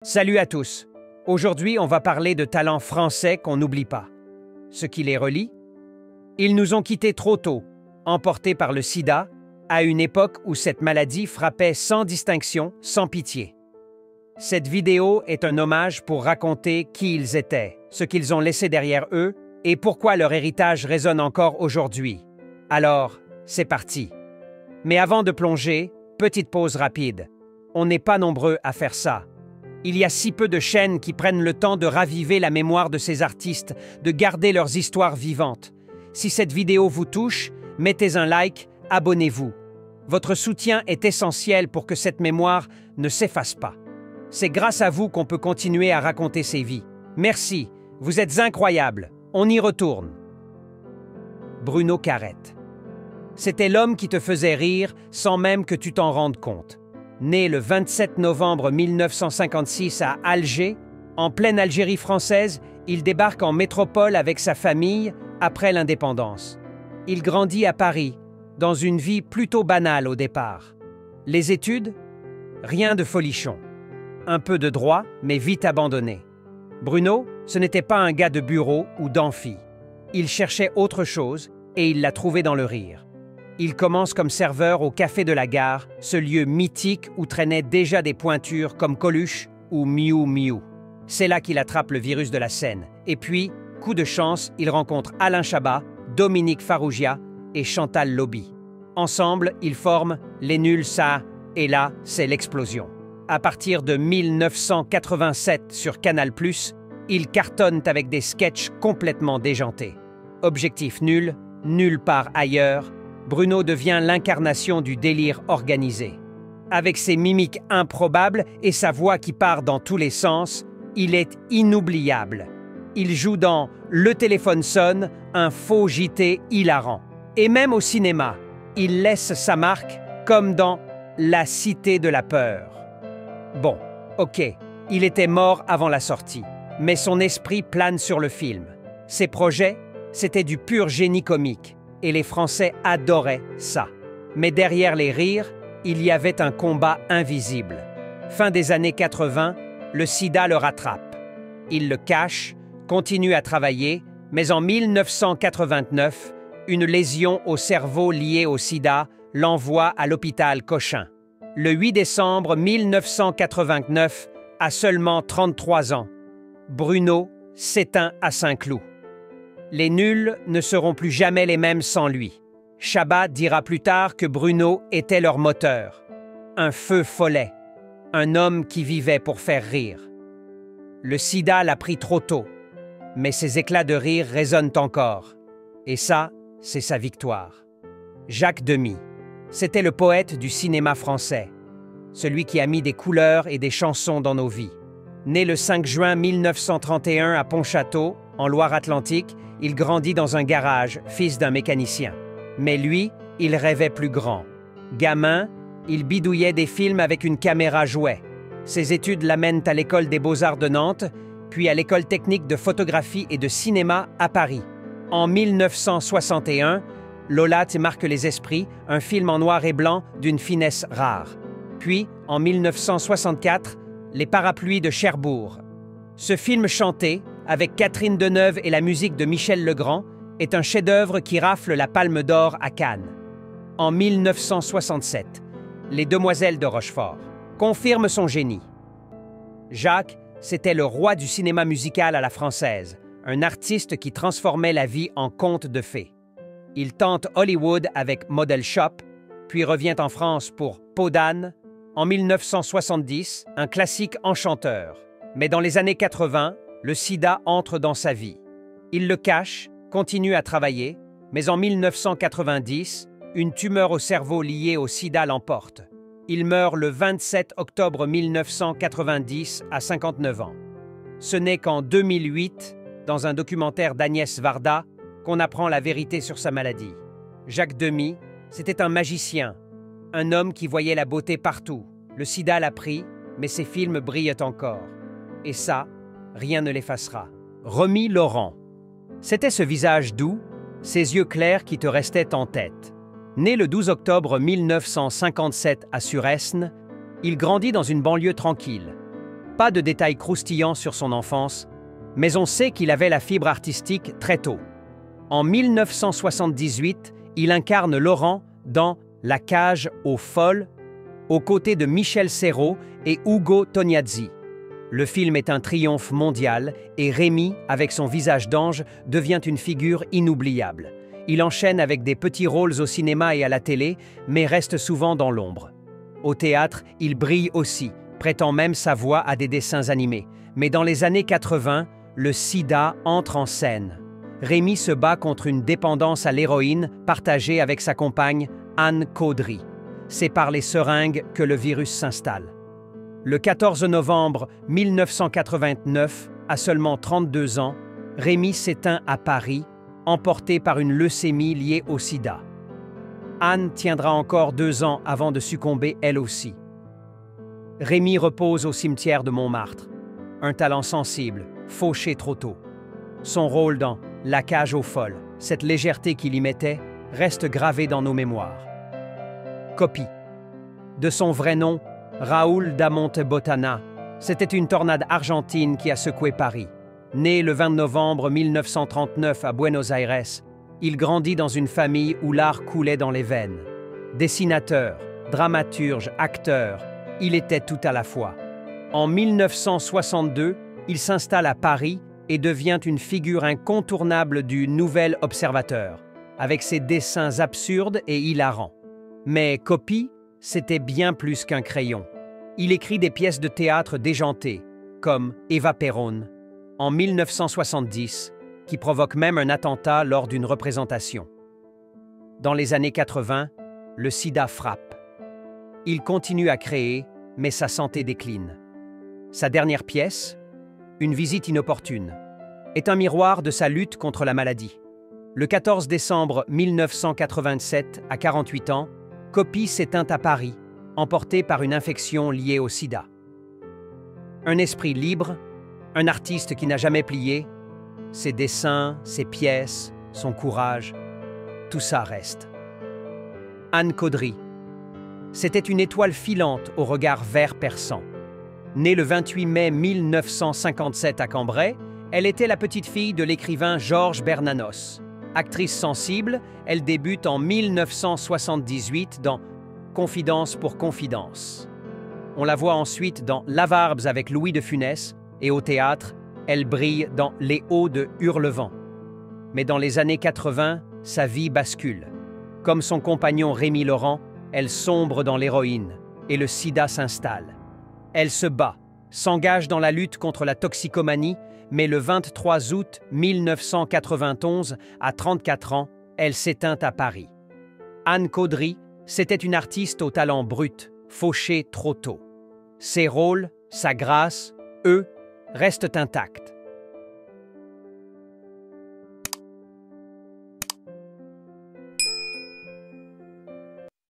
Salut à tous. Aujourd'hui, on va parler de talents français qu'on n'oublie pas. Ce qui les relie? Ils nous ont quittés trop tôt, emportés par le sida, à une époque où cette maladie frappait sans distinction, sans pitié. Cette vidéo est un hommage pour raconter qui ils étaient, ce qu'ils ont laissé derrière eux et pourquoi leur héritage résonne encore aujourd'hui. Alors, c'est parti. Mais avant de plonger, petite pause rapide. On n'est pas nombreux à faire ça. Il y a si peu de chaînes qui prennent le temps de raviver la mémoire de ces artistes, de garder leurs histoires vivantes. Si cette vidéo vous touche, mettez un like, abonnez-vous. Votre soutien est essentiel pour que cette mémoire ne s'efface pas. C'est grâce à vous qu'on peut continuer à raconter ces vies. Merci, vous êtes incroyables. On y retourne. Bruno Carrette. C'était l'homme qui te faisait rire sans même que tu t'en rendes compte. Né le 27 novembre 1956 à Alger, en pleine Algérie française, il débarque en métropole avec sa famille après l'indépendance. Il grandit à Paris, dans une vie plutôt banale au départ. Les études? Rien de folichon. Un peu de droit, mais vite abandonné. Bruno, ce n'était pas un gars de bureau ou d'amphi. Il cherchait autre chose et il l'a trouvé dans le rire. Il commence comme serveur au Café de la Gare, ce lieu mythique où traînaient déjà des pointures comme Coluche ou Miou Miou. C'est là qu'il attrape le virus de la scène. Et puis, coup de chance, il rencontre Alain Chabat, Dominique Farrugia et Chantal Lobby. Ensemble, ils forment Les Nuls Ça, et là, c'est l'explosion. À partir de 1987 sur Canal+, ils cartonnent avec des sketchs complètement déjantés. Objectif nul, nulle part ailleurs, Bruno devient l'incarnation du délire organisé. Avec ses mimiques improbables et sa voix qui part dans tous les sens, il est inoubliable. Il joue dans Le téléphone sonne, un faux JT hilarant. Et même au cinéma, il laisse sa marque comme dans La Cité de la peur. Bon, ok, il était mort avant la sortie, mais son esprit plane sur le film. Ses projets, c'était du pur génie comique. Et les Français adoraient ça. Mais derrière les rires, il y avait un combat invisible. Fin des années 80, le sida le rattrape. Il le cache, continue à travailler, mais en 1989, une lésion au cerveau liée au sida l'envoie à l'hôpital Cochin. Le 8 décembre 1989, à seulement 33 ans, Bruno s'éteint à Saint-Cloud. Les nuls ne seront plus jamais les mêmes sans lui. Chabat dira plus tard que Bruno était leur moteur. Un feu follet. Un homme qui vivait pour faire rire. Le sida l'a pris trop tôt, mais ses éclats de rire résonnent encore. Et ça, c'est sa victoire. Jacques Demy. C'était le poète du cinéma français. Celui qui a mis des couleurs et des chansons dans nos vies. Né le 5 juin 1931 à Pontchâteau, en Loire-Atlantique, il grandit dans un garage, fils d'un mécanicien. Mais lui, il rêvait plus grand. Gamin, il bidouillait des films avec une caméra jouet. Ses études l'amènent à l'École des Beaux-Arts de Nantes, puis à l'École technique de photographie et de cinéma à Paris. En 1961, Lola marque les esprits, un film en noir et blanc d'une finesse rare. Puis, en 1964, Les Parapluies de Cherbourg. Ce film chanté, avec Catherine Deneuve et la musique de Michel Legrand, est un chef-d'œuvre qui rafle la Palme d'Or à Cannes. En 1967, Les Demoiselles de Rochefort confirme son génie. Jacques, c'était le roi du cinéma musical à la française, un artiste qui transformait la vie en conte de fées. Il tente Hollywood avec Model Shop, puis revient en France pour Peau d'âne. En 1970, un classique enchanteur. Mais dans les années 80, le sida entre dans sa vie. Il le cache, continue à travailler, mais en 1990, une tumeur au cerveau liée au sida l'emporte. Il meurt le 27 octobre 1990 à 59 ans. Ce n'est qu'en 2008, dans un documentaire d'Agnès Varda, qu'on apprend la vérité sur sa maladie. Jacques Demy, c'était un magicien, un homme qui voyait la beauté partout. Le sida l'a pris, mais ses films brillent encore. Et ça, rien ne l'effacera. Romy Laurent. C'était ce visage doux, ces yeux clairs qui te restaient en tête. Né le 12 octobre 1957 à Suresnes, il grandit dans une banlieue tranquille. pas de détails croustillants sur son enfance, mais on sait qu'il avait la fibre artistique très tôt. En 1978, il incarne Laurent dans La cage aux folles, aux côtés de Michel Serrault et Ugo Tognazzi. Le film est un triomphe mondial et Rémi, avec son visage d'ange, devient une figure inoubliable. Il enchaîne avec des petits rôles au cinéma et à la télé, mais reste souvent dans l'ombre. Au théâtre, il brille aussi, prêtant même sa voix à des dessins animés. Mais dans les années 80, le sida entre en scène. Rémi se bat contre une dépendance à l'héroïne partagée avec sa compagne Anne Caudry. C'est par les seringues que le virus s'installe. Le 14 novembre 1989, à seulement 32 ans, Rémi s'éteint à Paris, emporté par une leucémie liée au sida. Anne tiendra encore 2 ans avant de succomber elle aussi. Rémi repose au cimetière de Montmartre. Un talent sensible, fauché trop tôt. Son rôle dans La cage aux folles, cette légèreté qu'il y mettait, reste gravé dans nos mémoires. Copie. De son vrai nom, Raúl da Montebotana, c'était une tornade argentine qui a secoué Paris. Né le 20 novembre 1939 à Buenos Aires, il grandit dans une famille où l'art coulait dans les veines. Dessinateur, dramaturge, acteur, il était tout à la fois. En 1962, il s'installe à Paris et devient une figure incontournable du Nouvel Observateur, avec ses dessins absurdes et hilarants. Mais Copy, c'était bien plus qu'un crayon. Il écrit des pièces de théâtre déjantées, comme Eva Perón, en 1970, qui provoque même un attentat lors d'une représentation. Dans les années 80, le sida frappe. Il continue à créer, mais sa santé décline. Sa dernière pièce, Une visite inopportune, est un miroir de sa lutte contre la maladie. Le 14 décembre 1987, à 48 ans, Copy s'éteint à Paris, emporté par une infection liée au sida. Un esprit libre, un artiste qui n'a jamais plié, ses dessins, ses pièces, son courage, tout ça reste. Anne Caudry. C'était une étoile filante au regard vert perçant. Née le 28 mai 1957 à Cambrai, elle était la petite-fille de l'écrivain Georges Bernanos. Actrice sensible, elle débute en 1978 dans Confidence pour confidence. On la voit ensuite dans Lavarbes avec Louis de Funès et au théâtre, elle brille dans Les Hauts de Hurlevent. Mais dans les années 80, sa vie bascule. Comme son compagnon Rémi Laurent, elle sombre dans l'héroïne et le sida s'installe. Elle se bat, s'engage dans la lutte contre la toxicomanie, mais le 23 août 1991, à 34 ans, elle s'éteint à Paris. Anne Caudry, c'était une artiste au talent brut, fauchée trop tôt. Ses rôles, sa grâce, eux, restent intacts.